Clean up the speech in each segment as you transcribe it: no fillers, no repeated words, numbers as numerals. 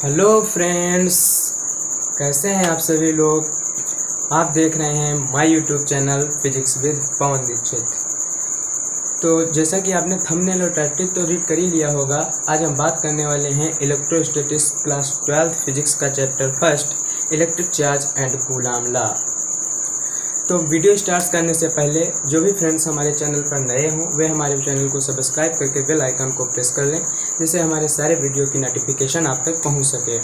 Hello friends, कैसे हैं आप सभी लोग। आप देख रहे हैं my YouTube channel physics with Pawan Dikshit. तो जैसा कि आपने थंबनेल और टाइटल तो रीड कर ही लिया होगा, आज हम बात करने वाले हैं इलेक्ट्रोस्टैटिक्स क्लास 12 फिजिक्स का chapter first electric charge and Coulomb law. तो वीडियो स्टार्ट करने से पहले जो भी फ्रेंड्स हमारे चैनल पर नए हों वे हमारे चैनल को सब्सक्राइब करके बेल आइकन को प्रेस कर लें, जिससे हमारे सारे वीडियो की नोटिफिकेशन आप तक पहुंच सके।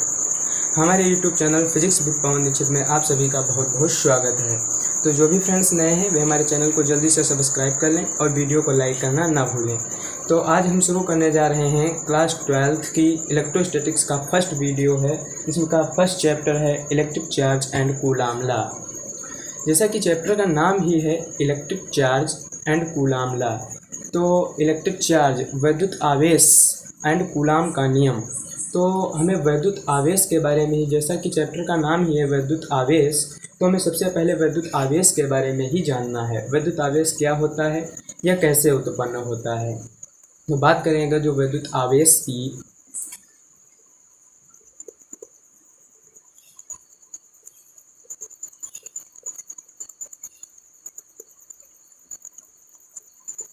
हमारे YouTube channel physics with Pawan Dixit में आप सभी का बहुत बहुत स्वागत है। तो जो भी फ्रेंड्स नए हैं वे हमारे चैनल को जल्दी से सब्सक्राइब कर लें और वीडियो को लाइक करना ना भूलें। तो आज हम शुरू करने जा रहे हैं क्लास 12 की इलेक्ट्रोस्टैटिक्स का फर्स्ट वीडियो है, जिसका फर्स्ट चैप्टर है electric charge and Coulomb law. जैसा कि चैप्टर का नाम ही है electric charge and Coulomb law, तो इलेक्ट्रिक चार्ज वैद्युत आवेश एंड कूलॉम का नियम। तो हमें वैद्युत आवेश के बारे में ही, जैसा कि चैप्टर का नाम ही है वैद्युत आवेश, तो हमें सबसे पहले वैद्युत आवेश के बारे में ही जानना है। वैद्युत आवेश क्या होता है या कैसे उत्पन्न होता है। तो बात करेंगे जो वैद्युत आवेश की,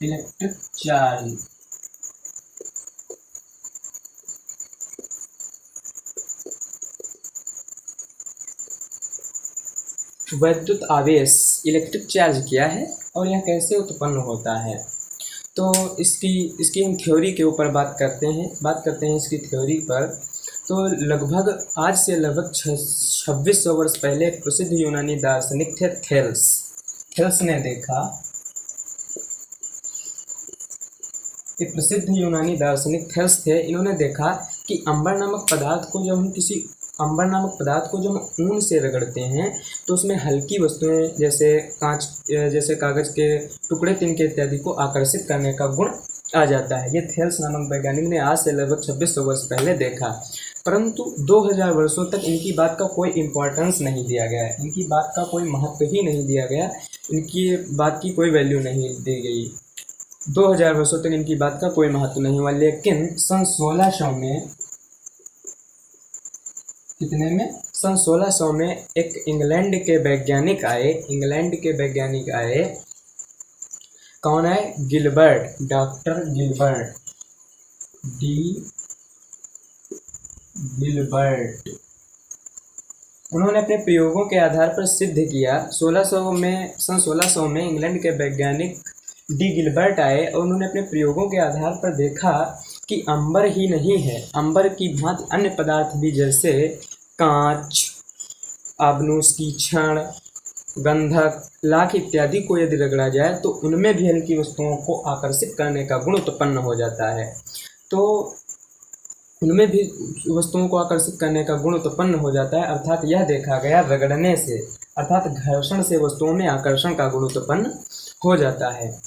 इलेक्ट्रिक चार्ज वैद्युत आवेश इलेक्ट्रिक चार्ज क्या है और यह कैसे उत्पन्न होता है। तो इसकी हम थ्योरी के ऊपर बात करते हैं इसकी थ्योरी पर। तो लगभग आज से लगभग 2600 वर्ष पहले एक प्रसिद्ध यूनानी दार्शनिक थे थेल्स ने देखा। एक प्रसिद्ध यूनानी दार्शनिक थेल्स थे। इन्होंने देखा कि अंबर नामक पदार्थ को जब हम ऊन से रगड़ते हैं तो उसमें हल्की वस्तुएं जैसे कागज के टुकड़े, तिनके इत्यादि को आकर्षित करने का गुण आ जाता है। ये थेल्स नामक वैज्ञानिक ने आज से लगभग 2600 वर्ष पहले देखा, परंतु 2000 वर्षों तक इनकी बात का कोई इम्पोर्टेंस नहीं दिया गया, इनकी बात का कोई महत्व ही नहीं दिया गया, इनकी बात की कोई वैल्यू नहीं दी गई। 2000 वर्षों तक इनकी बात का कोई महत्व नहीं हुआ। लेकिन सन 1600 में एक इंग्लैंड के वैज्ञानिक आए। कौन है? Doctor Gilbert. उन्होंने अपने प्रयोगों के आधार पर सिद्ध किया। सन 1600 में इंग्लैंड के वैज्ञानिक डी गिलबर्ट आए और उन्होंने अपने प्रयोगों के आधार पर देखा कि अंबर ही नहीं है, अंबर की भांति अन्य पदार्थ भी, जैसे कांच, आबनूस की छड़, गंधक, लाख इत्यादि को यदि रगड़ा जाए तो उनमें भी हल्की वस्तुओं को आकर्षित करने का गुण उत्पन्न हो जाता है। तो उनमें भी वस्तुओं को आकर्षित करने का गुण उत्पन्न हो जाता है, अर्थात यह देखा गया रगड़ने से, अर्थात घर्षण से वस्तुओं में आकर्षण का गुण उत्पन्न हो जाता है।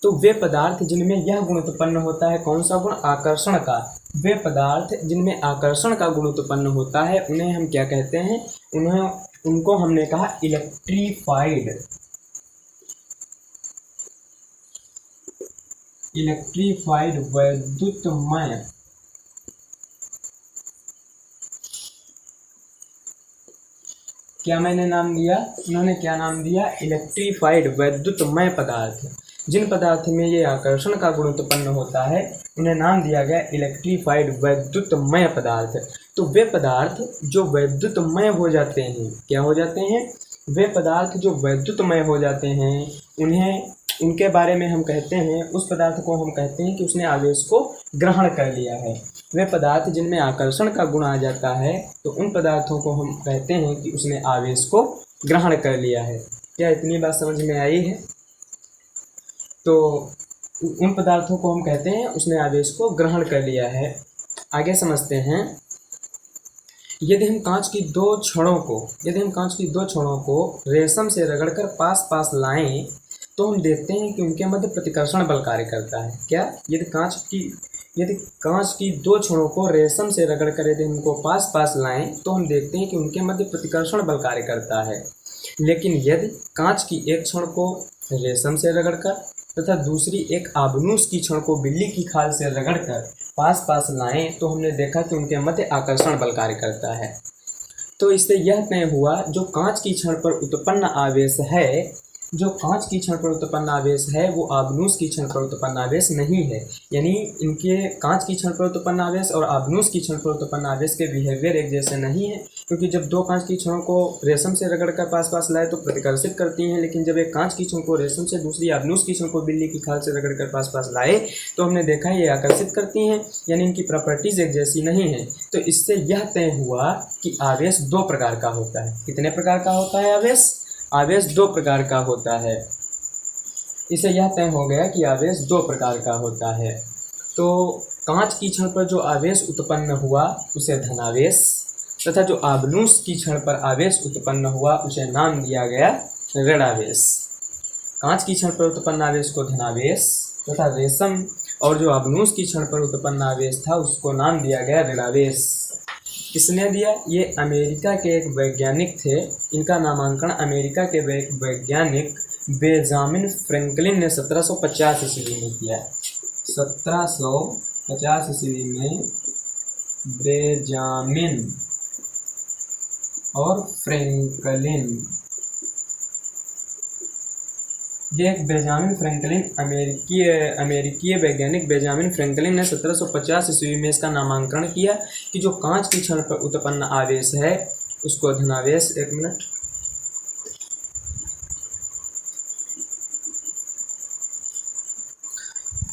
तो वे पदार्थ जिनमें यह गुण उत्पन्न होता है, कौन सा गुण? आकर्षण का। वे पदार्थ जिनमें आकर्षण का गुण उत्पन्न होता है उन्हें हम क्या कहते हैं? उनको हमने कहा इलेक्ट्रीफाइड वैद्युतमय। क्या मैंने नाम दिया? उन्होंने क्या नाम दिया? इलेक्ट्रीफाइड वैद्युतमय पदार्थ। जिन पदार्थ में ये आकर्षण का गुण उत्पन्न होता है उन्हें नाम दिया गया इलेक्ट्रीफाइड वैद्युतमय पदार्थ। तो वे पदार्थ जो वैद्युतमय हो जाते हैं, क्या हो जाते हैं? वे पदार्थ जो वैद्युतमय हो जाते हैं उनके बारे में हम कहते हैं, उस पदार्थ को हम कहते हैं कि उसने आवेश को ग्रहण कर लिया है। वे पदार्थ जिनमें आकर्षण का गुण आ जाता है तो उन पदार्थों को हम कहते हैं कि उसने आवेश को ग्रहण कर लिया है। क्या इतनी बात समझ में आई है? तो उन पदार्थों को हम कहते हैं उसने आवेश को ग्रहण कर लिया है। आगे समझते हैं। यदि हम कांच की दो छड़ों को रेशम से रगड़कर पास लाएं तो हम देखते हैं कि उनके मध्य प्रतिकर्षण बल कार्य करता है। क्या? यदि कांच की दो छड़ों को रेशम से रगड़कर यदि हमको पास लाएं तो हम देखते हैं कि उनके मध्य प्रतिकर्षण बल कार्य करता है। लेकिन यदि कांच की एक छड़ को रेशम से रगड़कर तथा दूसरी एक आबनूस की छड़ को बिल्ली की खाल से रगड़कर पास पास लाएं तो हमने देखा कि उनके मध्य आकर्षण बल कार्य करता है। तो इससे यह तय हुआ जो कांच की छड़ पर उत्पन्न आवेश है, जो कांच की छड़ पर उत्पन्न आवेश है वो आबनूस की छड़ पर उत्पन्न आवेश नहीं है। यानी इनके कांच की छड़ पर उत्पन्न आवेश और आबनूस की छड़ पर उत्पन्न आवेश के बिहेवियर एक जैसे नहीं है, क्योंकि जब दो कांच की छड़ों को रेशम से रगड़कर पास पास लाए तो प्रतिकर्षित करती हैं, लेकिन जब एक कांच की छड़ को रेशम से, दूसरी आबनूस की छड़ को बिल्ली की खाल से रगड़कर पास पास लाए तो हमने देखा ये आकर्षित करती हैं, यानी इनकी प्रॉपर्टीज एक जैसी नहीं है। तो इससे यह तय हुआ कि आवेश दो प्रकार का होता है। कितने प्रकार का होता है आवेश? आवेश दो प्रकार का होता है। इससे यह तय हो गया कि आवेश दो प्रकार का होता है। तो कांच की छड़ पर जो आवेश उत्पन्न हुआ उसे धनावेश, तथा जो आबनूस की छड़ पर आवेश उत्पन्न हुआ उसे नाम दिया गया ऋणावेश। कांच की छड़ पर उत्पन्न आवेश को धनावेश तथा रेशम और जो आबनूस की छड़ पर उत्पन्न आवेश था उसको नाम दिया गया ऋणावेश। किसने दिया? ये अमेरिका के एक वैज्ञानिक थे। इनका नामांकन अमेरिका के एक वैज्ञानिक बेंजामिन फ्रैंकलिन ने 1750 ईस्वी में किया। 1750 ईस्वी में बेंजामिन और फ्रैंकलिन, ये एक बेंजामिन फ्रैंकलिन अमेरिकी वैज्ञानिक बेंजामिन फ्रैंकलिन ने 1750 ईस्वी में इसका नामांकन किया कि जो कांच की छड़ पर उत्पन्न आवेश है उसको धनावेश, एक मिनट,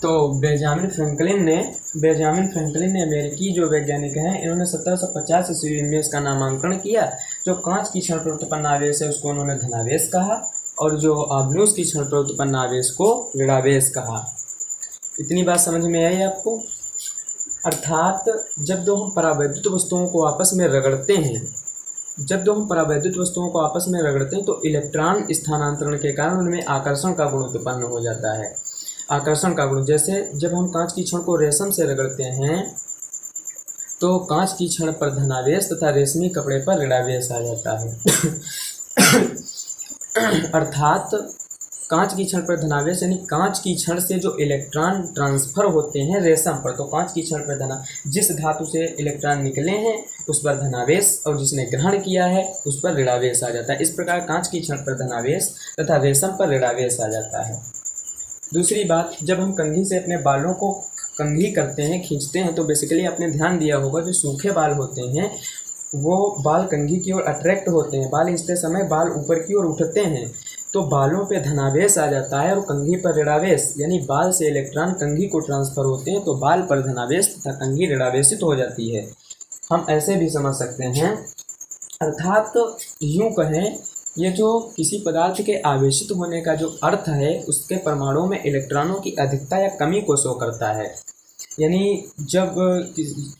तो बेंजामिन फ्रैंकलिन ने अमेरिकी जो वैज्ञानिक हैं इन्होंने 1750 ईस्वी में इसका नामांकन किया। जो कांच की छड़ पर उत्पन्न आवेश है उसको उन्होंने धनावेश कहा और जो आबनूस की छड़ पर उत्पन्न आवेश को ऋणावेश कहा। इतनी बात समझ में आई आपको? अर्थात जब दो हम परावैद्युत वस्तुओं को आपस में रगड़ते हैं, तो इलेक्ट्रॉन स्थानांतरण के कारण उनमें आकर्षण का गुण उत्पन्न हो जाता है। आकर्षण का गुण, जैसे जब हम कांच की छड़ को रेशम से रगड़ते हैं तो कांच की छड़ पर धनावेश तथा रेशमी कपड़े पर ऋणावेश आ जाता है। अर्थात कांच की छड़ पर धनावेश यानी कांच की छड़ से जो इलेक्ट्रॉन ट्रांसफर होते हैं रेशम पर, तो कांच की छड़ पर जिस धातु से इलेक्ट्रॉन निकले हैं उस पर धनावेश और जिसने ग्रहण किया है उस पर ऋणावेश आ जाता है। इस प्रकार कांच की छड़ पर धनावेश तथा रेशम पर ऋणावेश आ जाता है। दूसरी बात, जब हम कंघी से अपने बालों को कंघी करते हैं, खींचते हैं, तो बेसिकली आपने ध्यान दिया होगा जो सूखे बाल होते हैं वो बाल कंघी की ओर अट्रैक्ट होते हैं। बाल खींचते समय बाल ऊपर की ओर उठते हैं तो बालों पे धनावेश आ जाता है और कंघी पर ऋणावेश, यानी बाल से इलेक्ट्रॉन कंघी को ट्रांसफर होते हैं तो बाल पर धनावेश तथा कंघी ऋणावेशित हो जाती है। हम ऐसे भी समझ सकते हैं। अर्थात यूँ कहें, ये जो किसी पदार्थ के आवेशित होने का जो अर्थ है उसके परमाणुओं में इलेक्ट्रॉनों की अधिकता या कमी को शो करता है। यानी जब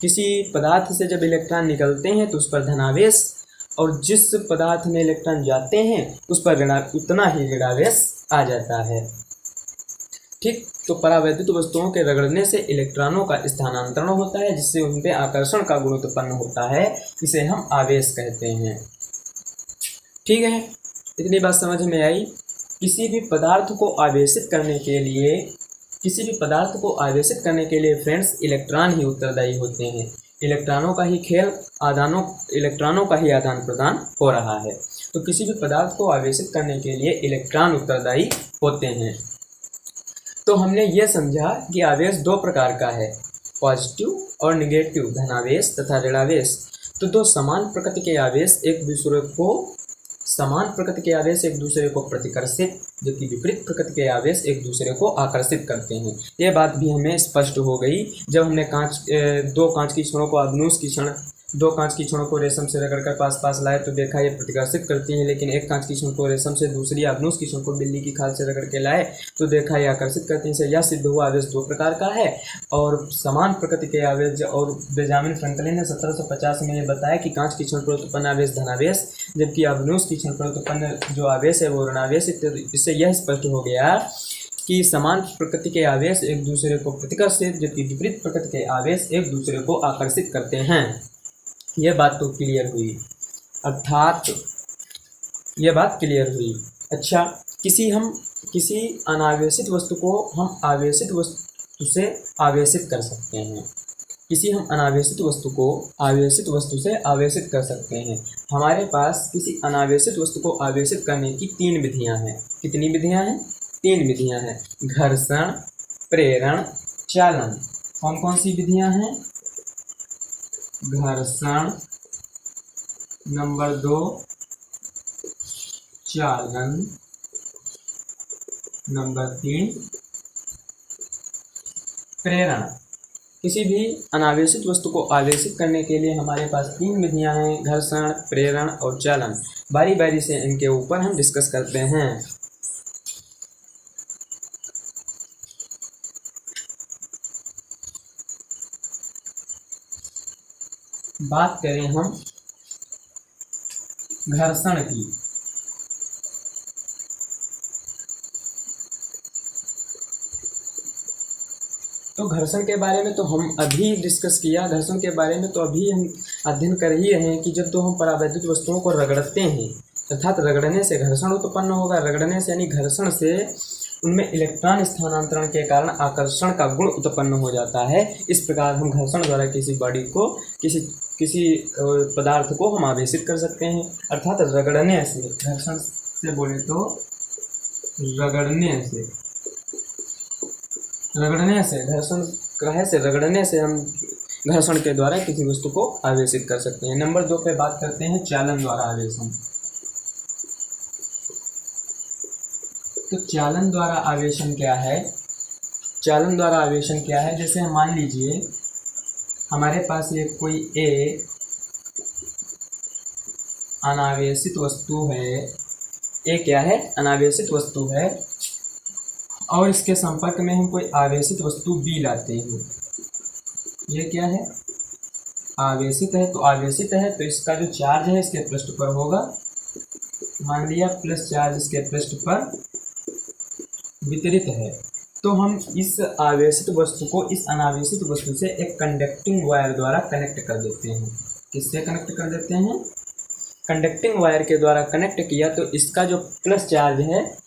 किसी पदार्थ से जब इलेक्ट्रॉन निकलते हैं तो उस पर धनावेश और जिस पदार्थ में इलेक्ट्रॉन जाते हैं उस पर उतना ही ऋणावेश आ जाता है। ठीक, तो परावैद्युत वस्तुओं के रगड़ने से इलेक्ट्रॉनों का स्थानांतरण होता है जिससे उन पे आकर्षण का गुण उत्पन्न होता है, इसे हम आवेश कहते हैं। ठीक है, इतनी बात समझ में आई। किसी भी पदार्थ को आवेशित करने के लिए फ्रेंड्स इलेक्ट्रॉन ही उत्तरदायी होते हैं। इलेक्ट्रॉनों का ही आदान प्रदान हो रहा है, तो किसी भी पदार्थ को आवेशित करने के लिए इलेक्ट्रॉन उत्तरदायी होते हैं। तो हमने ये समझा कि आवेश दो प्रकार का है, पॉजिटिव और निगेटिव, धनावेश तथा ऋणावेश। तो दो समान प्रकृति के आवेश एक दूसरे को प्रतिकर्षित, जबकि विपरीत प्रकृति के आवेश एक दूसरे को आकर्षित करते हैं। यह बात भी हमें स्पष्ट हो गई जब हमने दो कांच की छड़ों को रेशम से रगड़कर पास पास लाए तो देखा ये प्रतिकर्षित करती हैं, लेकिन एक कांच की छड़ को रेशम से, दूसरी आबनूस की छड़ को बिल्ली की खाल से रगड़ के लाए तो देखा ये आकर्षित करती हैं। यह सिद्ध हुआ आवेश दो प्रकार का है और समान प्रकृति के आवेश। और बेंजामिन फ्रैंकलिन ने 1750 में ये बताया कि कांच की छड़ पर उत्पन्न आवेश धनावेश, जबकि आबनूस की छड़ पर उत्पन्न जो आवेश है वो ऋणावेश। इससे यह स्पष्ट हो गया कि समान प्रकृति के आवेश एक दूसरे को प्रतिकर्षित, जबकि विपरीत प्रकृति के आवेश एक दूसरे को आकर्षित करते हैं। यह बात तो क्लियर हुई, अर्थात यह बात क्लियर हुई। अच्छा, किसी अनावेशित वस्तु को हम आवेशित वस्तु से आवेशित कर सकते हैं। किसी हम अनावेशित वस्तु को आवेशित वस्तु से आवेशित कर सकते हैं। हमारे पास किसी अनावेशित वस्तु को आवेशित करने की 3 विधियां हैं। कितनी विधियां हैं? 3 विधियां हैं। घर्षण, प्रेरण, चालन। कौन कौन सी विधियां हैं? घर्षण, नंबर 2 चालन, नंबर 3 प्रेरण। किसी भी अनावेशित वस्तु को आवेशित करने के लिए हमारे पास 3 विधियां हैं, घर्षण, प्रेरण और चालन। बारी बारी से इनके ऊपर हम डिस्कस करते हैं। बात करें हम घर्षण की, तो घर्षण के बारे में तो हम अभी डिस्कस किया। घर्षण के बारे में तो अभी हम अध्ययन कर ही रहे हैं कि जब तो हम परावैद्युत वस्तुओं को रगड़ते हैं, अर्थात रगड़ने से घर्षण उत्पन्न होगा। रगड़ने से यानी घर्षण से उनमें इलेक्ट्रॉन स्थानांतरण के कारण आकर्षण का गुण उत्पन्न हो जाता है। इस प्रकार हम घर्षण द्वारा किसी बॉडी को, किसी पदार्थ को हम आवेशित कर सकते हैं, अर्थात रगड़ने से। घर्षण से बोले तो रगड़ने से घर्षण कहे से रगड़ने से हम घर्षण के द्वारा किसी वस्तु को आवेशित कर सकते हैं। नंबर 2 पे बात करते हैं चालन द्वारा आवेशन। तो चालन द्वारा आवेशन क्या है? चालन द्वारा आवेशन क्या है? जैसे हम मान लीजिए हमारे पास एक कोई एक अनावेशित वस्तु है। एक क्या है? अनावेशित वस्तु है, और इसके संपर्क में हम कोई आवेशित वस्तु B लाते हैं। ये क्या है? आवेशित है। तो आवेशित है तो इसका जो चार्ज है इसके पृष्ठ पर होगा। मान लिया प्लस चार्ज इसके पृष्ठ पर वितरित है। तो हम इस आवेशित वस्तु को इस अनावेशित वस्तु से एक कंडक्टिंग वायर द्वारा कनेक्ट कर देते हैं। किससे कनेक्ट कर देते हैं? कंडक्टिंग वायर के द्वारा कनेक्ट किया तो इसका जो प्लस चार्ज है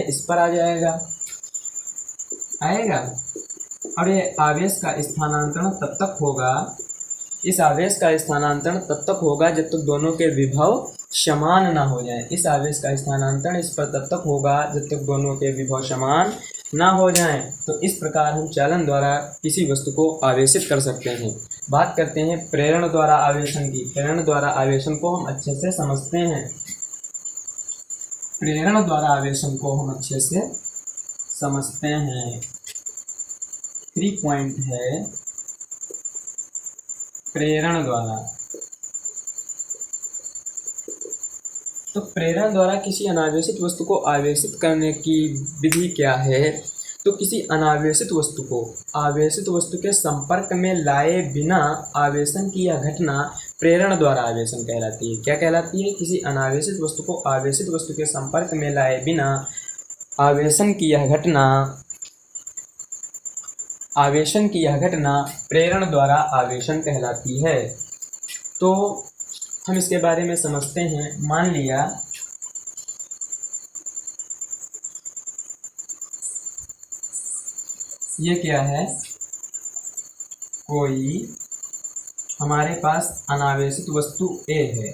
इस पर आ जाएगा, और ये आवेश का स्थानांतरण तब तक होगा, इस आवेश का स्थानांतरण तब तक होगा जब तक दोनों के विभव समान ना हो जाए। इस आवेश का स्थानांतरण इस पर तब तक होगा जब तक दोनों के विभव समान ना हो जाएं। तो इस प्रकार हम चालन द्वारा किसी वस्तु को आवेशित कर सकते हैं। बात करते हैं प्रेरण द्वारा आवेशन की। प्रेरण द्वारा आवेशन को हम अच्छे से समझते हैं। प्रेरण द्वारा आवेशन को हम अच्छे से समझते हैं। 3 पॉइंट है प्रेरण द्वारा। तो प्रेरण द्वारा किसी अनावेशित वस्तु को आवेशित करने की विधि क्या है? तो किसी अनावेशित वस्तु को आवेशित वस्तु के संपर्क में लाए बिना आवेशन की यह घटना प्रेरण द्वारा आवेशन कहलाती है। क्या कहलाती है? किसी अनावेशित वस्तु को आवेशित वस्तु के संपर्क में लाए बिना आवेशन की यह घटना प्रेरण द्वारा आवेशन कहलाती है। तो हम इसके बारे में समझते हैं। मान लिया ये क्या है? कोई हमारे पास अनावेशित वस्तु A है।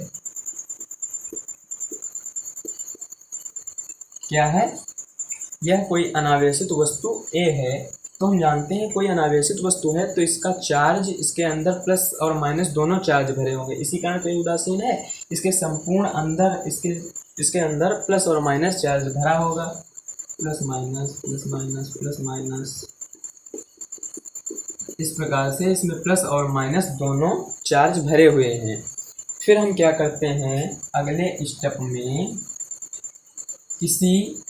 क्या है? यह कोई अनावेशित वस्तु A है। तो हम जानते हैं कोई अनावेशित वस्तु है तो इसका चार्ज, इसके अंदर प्लस और माइनस दोनों चार्ज भरे होंगे। इसी कारण तो ये उदासीन है। इसके संपूर्ण अंदर इसके अंदर प्लस और माइनस चार्ज भरा होगा। Plus minus plus minus plus minus, इस प्रकार से इसमें प्लस और माइनस दोनों चार्ज भरे हुए हैं। फिर हम क्या करते हैं? अगले स्टेप में किसी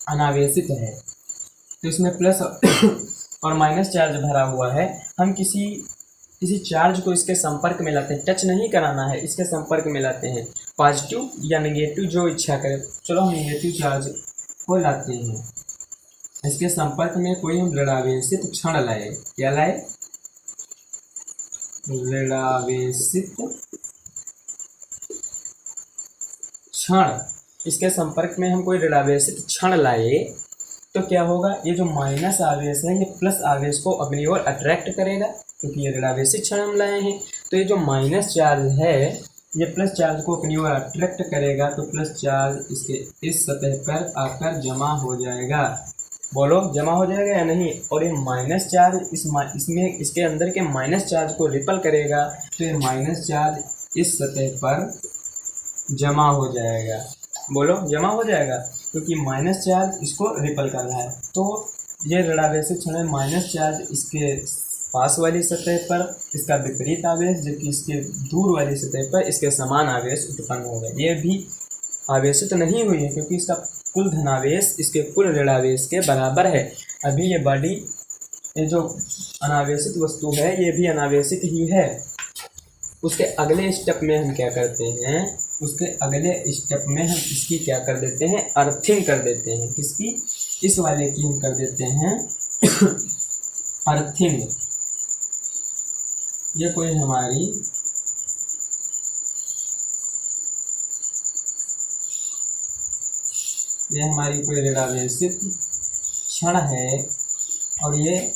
अनावेशित है तो इसमें प्लस और माइनस चार्ज भरा हुआ है। हम किसी चार्ज को इसके संपर्क में लाते हैं। टच नहीं कराना है, इसके संपर्क में लाते हैं। पॉजिटिव या नेगेटिव जो इच्छा करे। चलो हम नेगेटिव चार्ज को लाते हैं। इसके संपर्क में कोई हम ऋणावेशित क्षण लाए। क्या लाए? ऋणावेशित क्षण। इसके संपर्क में हम कोई ऋणावेशित क्षण लाए तो क्या होगा, ये जो माइनस आवेश है ये प्लस आवेश को अपनी ओर अट्रैक्ट करेगा, क्योंकि ये ऋणावेशित क्षण हम लाए हैं। तो ये जो माइनस चार्ज है ये प्लस चार्ज को अपनी ओर अट्रैक्ट करेगा, तो प्लस चार्ज इसके इस सतह पर आकर जमा हो जाएगा। बोलो, जमा हो जाएगा या नहीं। और ये माइनस चार्ज इसमें इसके अंदर के माइनस चार्ज को रिपल करेगा, तो ये माइनस चार्ज इस सतह पर जमा हो जाएगा। बोलो, जमा हो जाएगा, क्योंकि माइनस चार्ज इसको रिपल कर रहा है। तो ये ऋणावेशित क्षण है, माइनस चार्ज इसके पास वाली सतह पर इसका विपरीत आवेश, जबकि इसके दूर वाली सतह पर इसके समान आवेश उत्पन्न होगा। ये भी आवेशित नहीं हुई है, क्योंकि इसका कुल धनावेश इसके कुल ऋणावेश के बराबर है। अभी ये बॉडी, ये जो अनावेशित वस्तु है ये भी अनावेशित ही है। उसके अगले स्टेप में हम क्या करते हैं, उसके अगले स्टेप में हम इसकी क्या कर देते हैं, अर्थिंग कर देते हैं। किसकी, इस वाले की हम कर देते हैं अर्थिंग। ये कोई हमारी कोई ऋणावेशित क्षण है और ये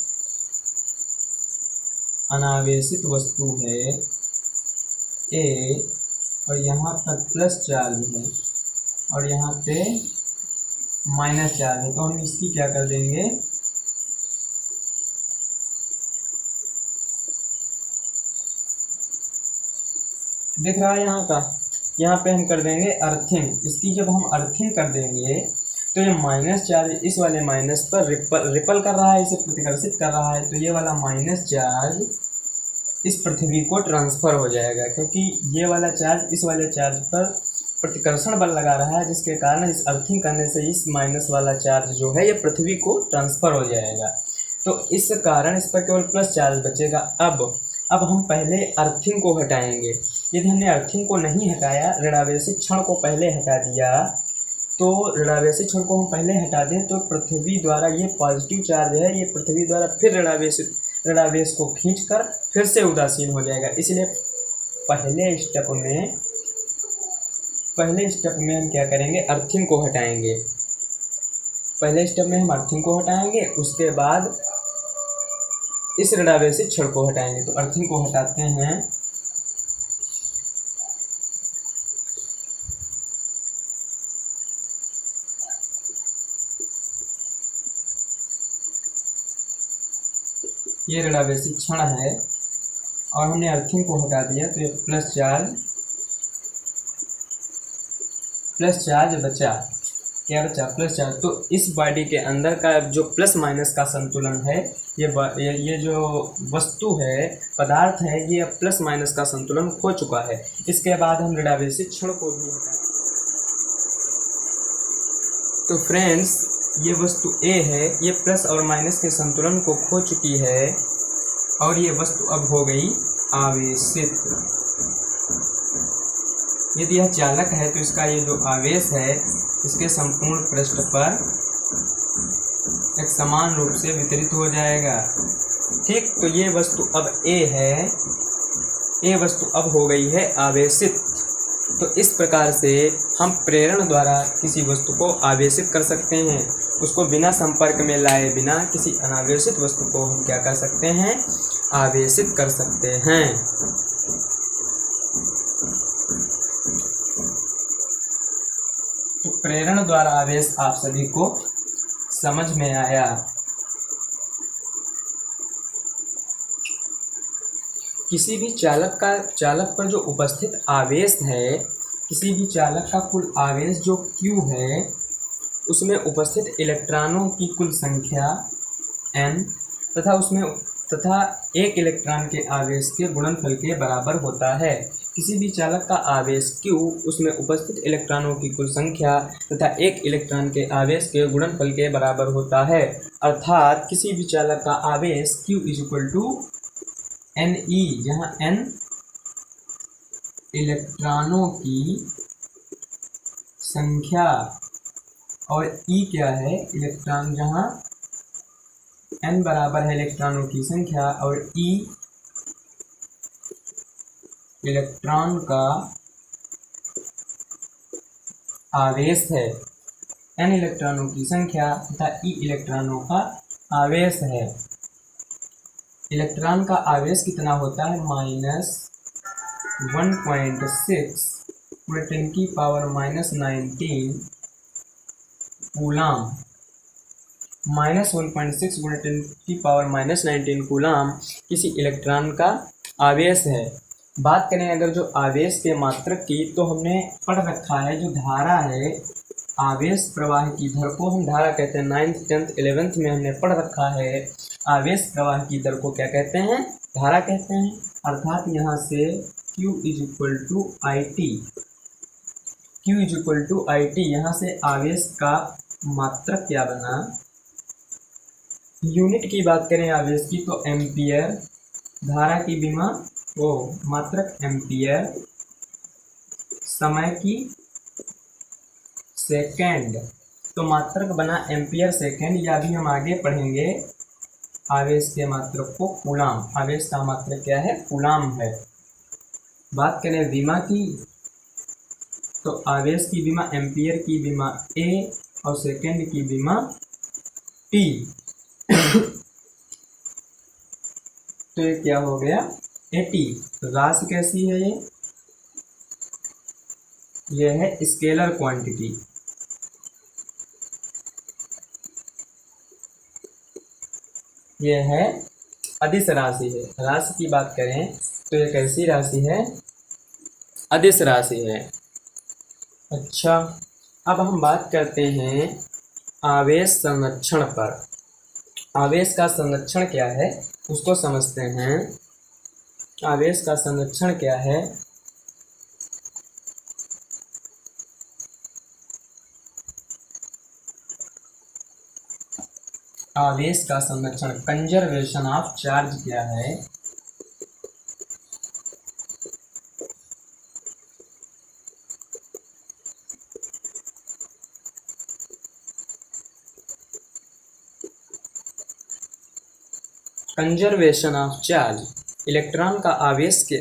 अनावेशित वस्तु है ए, और यहाँ पर प्लस चार्ज है और यहाँ पे माइनस चार्ज है। तो हम इसकी क्या कर देंगे, दिख रहा है यहाँ का, यहाँ पे हम कर देंगे अर्थिंग। इसकी जब हम अर्थिंग कर देंगे तो ये माइनस चार्ज इस वाले माइनस पर रिपल कर रहा है, इसे प्रतिकर्षित कर रहा है। तो ये वाला माइनस चार्ज इस पृथ्वी को ट्रांसफ़र हो जाएगा, क्योंकि ये वाला चार्ज इस वाले चार्ज पर प्रतिकर्षण बल लगा रहा है, जिसके कारण इस अर्थिंग करने से इस माइनस वाला चार्ज जो है ये पृथ्वी को ट्रांसफ़र हो जाएगा। तो इस कारण इस पर केवल प्लस चार्ज बचेगा। अब हम पहले अर्थिंग को हटाएंगे। यदि हमने अर्थिंग को नहीं हटाया, ऋणावेशित क्षण को पहले हटा दिया, तो ऋणावेशित क्षण को हम पहले हटा दें तो पृथ्वी द्वारा ये पॉजिटिव चार्ज है, ये पृथ्वी द्वारा फिर ऋणावेश को खींचकर फिर से उदासीन हो जाएगा। इसलिए पहले स्टेप में हम क्या करेंगे, अर्थिंग को हटाएंगे। पहले स्टेप में हम अर्थिंग को हटाएंगे, उसके बाद इस ऋणावेशित क्षण को हटाएंगे। तो अर्थिंग को हटाते हैं, ये ऋणावेशित क्षण है और हमने अर्थिंग को हटा दिया, तो ये प्लस चार्ज बचा। क्या बचा, प्लस चार्ज। तो इस बॉडी के अंदर का जो प्लस माइनस का संतुलन है, ये जो वस्तु है, पदार्थ है, ये अब प्लस माइनस का संतुलन खो चुका है। इसके बाद हम ऋणावेशित क्षण को भी हटाएं। तो फ्रेंड्स, ये वस्तु ए है, ये प्लस और माइनस के संतुलन को खो चुकी है और ये वस्तु अब हो गई आवेशित। यदि यह चालक है तो इसका ये जो आवेश है इसके संपूर्ण पृष्ठ पर एक समान रूप से वितरित हो जाएगा। ठीक, तो ये वस्तु अब ए है, ये वस्तु अब हो गई है आवेशित। तो इस प्रकार से हम प्रेरण द्वारा किसी वस्तु को आवेशित कर सकते हैं। उसको बिना संपर्क में लाए बिना किसी अनावेशित वस्तु को हम क्या कर सकते हैं, आवेशित कर सकते हैं। तो प्रेरण द्वारा आवेश आप सभी को समझ में आया। किसी भी चालक पर जो उपस्थित आवेश है, किसी भी चालक का कुल आवेश जो Q है, उसमें उपस्थित इलेक्ट्रॉनों की कुल संख्या n तथा एक इलेक्ट्रॉन के आवेश के गुणनफल के बराबर होता है। किसी भी चालक का आवेश Q, उसमें उपस्थित इलेक्ट्रॉनों की कुल संख्या तथा एक इलेक्ट्रॉन के आवेश के गुणनफल के बराबर होता है। अर्थात किसी भी चालक का आवेश Q = Ne, जहाँ n इलेक्ट्रॉनों की संख्या और E क्या है, इलेक्ट्रॉन, जहाँ n बराबर है इलेक्ट्रॉनों की संख्या और E इलेक्ट्रॉन का आवेश है, n इलेक्ट्रॉनों की संख्या तथा e इलेक्ट्रॉनों का आवेश है। इलेक्ट्रॉन का आवेश कितना होता है? -1.6 × 10⁻⁹ कूलाम। -1.6 × 10⁻⁹ कूलाम किसी इलेक्ट्रॉन का आवेश है। बात करें अगर जो आवेश के मात्रक की, तो हमने पढ़ रखा है जो धारा है, आवेश प्रवाह की दर को हम धारा कहते हैं। 9th 10th 11th में हमने पढ़ रखा है आवेश प्रवाह की दर को क्या कहते हैं? धारा कहते हैं। अर्थात यहाँ से Q = IT, Q = IT, यहाँ से आवेश का मात्रक क्या बना? यूनिट की बात करें आवेश की तो एम्पियर, धारा की बीमा मात्रक एम्पियर, समय की सेकेंड, तो मात्रक बना एम्पियर सेकेंड, या भी हम आगे पढ़ेंगे आवेश के मात्रक को कूलाम। आवेश का मात्रक क्या है? कूलाम है। बात करें बीमा की, तो आवेश की बीमा एम्पियर की बीमा A और सेकेंड की बीमा T। तो ये क्या हो गया? AT। राशि कैसी है? ये है स्केलर क्वांटिटी। ये है अदिश राशि है। राशि की बात करें तो ये कैसी राशि है? अदिश राशि है। अच्छा, अब हम बात करते हैं आवेश संरक्षण पर। आवेश का संरक्षण क्या है उसको समझते हैं। आवेश का संरक्षण क्या है? आवेश का संरक्षण, कंजर्वेशन ऑफ चार्ज क्या है? कंजर्वेशन ऑफ चार्ज, इलेक्ट्रॉन का आवेश के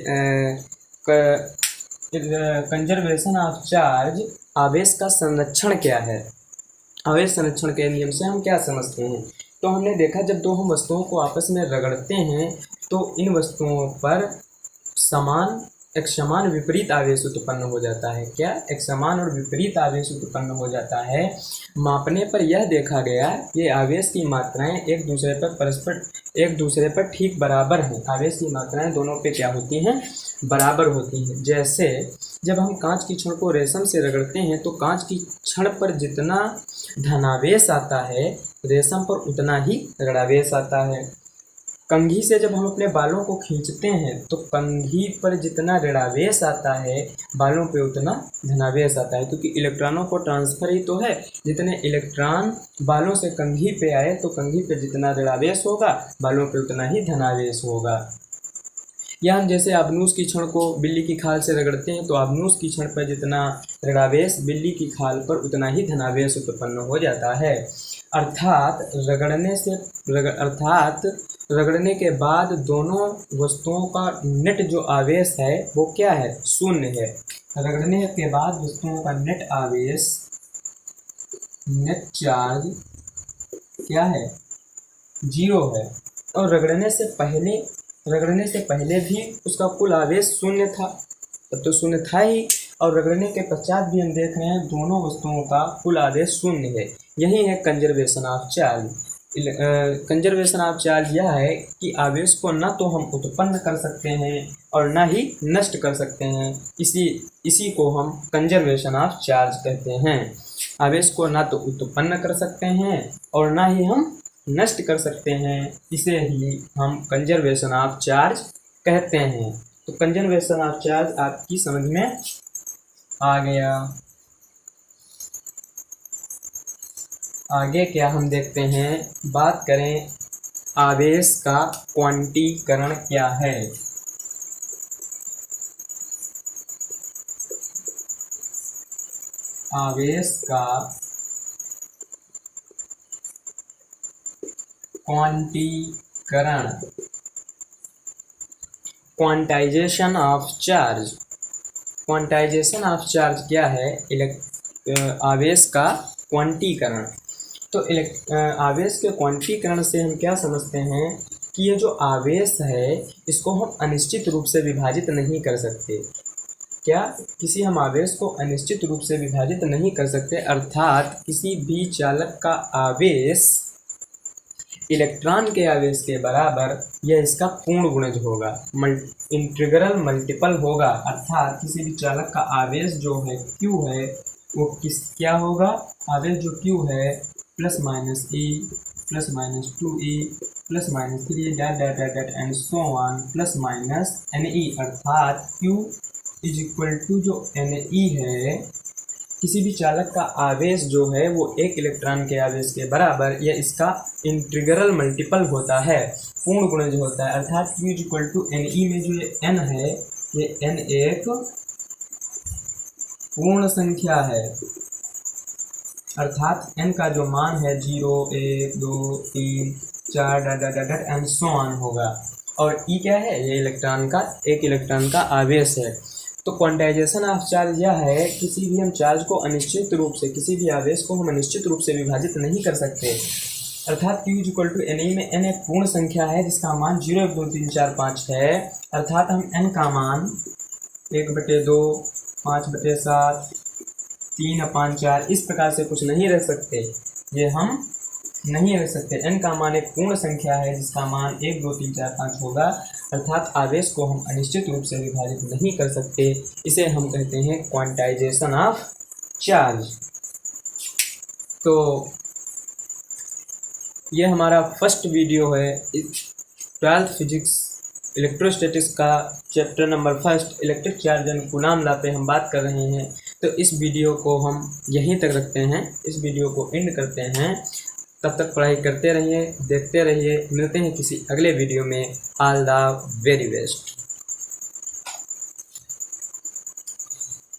कंजर्वेशन ऑफ चार्ज, आवेश का संरक्षण क्या है? आवेश संरक्षण के नियम से हम क्या समझते हैं? तो हमने देखा जब दो हम वस्तुओं को आपस में रगड़ते हैं तो इन वस्तुओं पर एक समान विपरीत आवेश उत्पन्न हो जाता है। क्या? एक समान और विपरीत आवेश उत्पन्न हो जाता है। मापने पर यह देखा गया ये आवेश की मात्राएं एक दूसरे पर ठीक बराबर हैं। आवेश की मात्राएं दोनों पे क्या होती हैं? बराबर होती हैं। जैसे जब हम कांच की छड़ को रेशम से रगड़ते हैं तो कांच की छड़ पर जितना धनावेश आता है रेशम पर उतना ही ऋणावेश आता है। कंघी से जब हम अपने बालों को खींचते हैं तो कंघी पर जितना ऋणावेश आता है बालों पे उतना धनावेश आता है, क्योंकि इलेक्ट्रॉनों को ट्रांसफर ही तो है। जितने इलेक्ट्रॉन बालों से कंघी पे आए तो कंघी पे जितना ऋणावेश होगा बालों पे उतना ही धनावेश होगा। या हम जैसे आबनूस की छड़ को बिल्ली की खाल से रगड़ते हैं तो आबनूस की छड़ पर जितना ऋणावेश बिल्ली की खाल पर उतना ही धनावेश उत्पन्न हो जाता है। अर्थात रगड़ने के बाद दोनों वस्तुओं का नेट जो आवेश है वो क्या है? शून्य है। रगड़ने के बाद वस्तुओं का नेट आवेश, नेट चार्ज क्या है? 0 है। और रगड़ने से पहले भी उसका कुल आवेश शून्य था, तब तो शून्य था ही, और रगड़ने के पश्चात भी हम देख रहे हैं दोनों वस्तुओं का कुल आवेश शून्य है। यही है conservation of charge. Conservation of charge यह है कि आवेश को न तो हम उत्पन्न कर सकते हैं और न ही नष्ट कर सकते हैं। इसी को हम कंजर्वेशन ऑफ चार्ज कहते हैं। आवेश को न तो उत्पन्न कर सकते हैं और न ही हम नष्ट कर सकते हैं, इसे ही हम कंजर्वेशन ऑफ चार्ज कहते हैं। तो कंजर्वेशन ऑफ चार्ज आपकी समझ में आ गया। आगे क्या हम देखते हैं, बात करें आवेश का क्वांटीकरण क्या है। आवेश का क्वांटीकरण, quantization of charge. Quantization of charge क्या है? आवेश का क्वांटीकरण। तो आवेश के क्वांटीकरण से हम क्या समझते हैं कि ये जो आवेश है इसको हम अनिश्चित रूप से विभाजित नहीं कर सकते। क्या किसी हम आवेश को अनिश्चित रूप से विभाजित नहीं कर सकते, अर्थात किसी भी चालक का आवेश इलेक्ट्रॉन के आवेश के बराबर यह इसका पूर्ण गुणज होगा, इंटीग्रल मल्टीपल होगा। अर्थात किसी भी चालक का आवेश जो है Q है वो क्या होगा, आवेश जो Q है plus minus E plus minus 2E plus minus 3 that that that that and so on plus minus NE। अर्थात Q इज इक्वल टू जो NE है, किसी भी चालक का आवेश जो है वो एक इलेक्ट्रॉन के आवेश के बराबर या इसका इंटीग्रल मल्टीपल होता है, पूर्ण गुणज होता है। अर्थात Q is equal to NE में जो ये N है ये N एक पूर्ण संख्या है, अर्थात N का जो मान है 0 1 2 3 4 that that that and so on होगा। और E क्या है, ये एक इलेक्ट्रॉन का आवेश है। तो क्वांटाइजेशन ऑफ चार्ज यह है, किसी भी हम चार्ज को अनिश्चित रूप से, किसी भी आवेश को हम अनिश्चित रूप से विभाजित नहीं कर सकते। अर्थात Q is equal to NE में N एक पूर्ण संख्या है जिसका मान 0 1 2 3 4 5 है। अर्थात हम N का मान 1/2 5/7 3/4 इस प्रकार से कुछ नहीं रख सकते, ये हम नहीं रख सकते। N का मान एक पूर्ण संख्या है जिसका मान 1 2 3 4 5 होगा। अर्थात आवेश को हम अनिश्चित रूप से विभाजित नहीं कर सकते, इसे हम कहते हैं क्वांटाइजेशन ऑफ चार्ज। तो ये हमारा फर्स्ट वीडियो है 12th फिजिक्स इलेक्ट्रोस्टैटिक्स का chapter number 1 electric charge and Coulomb law पे हम बात कर रहे हैं। तो इस वीडियो को हम यहीं तक रखते हैं, इस वीडियो को एंड करते हैं। तब तक पढ़ाई करते रहिए, देखते रहिए। मिलते हैं किसी अगले वीडियो में। All the very best.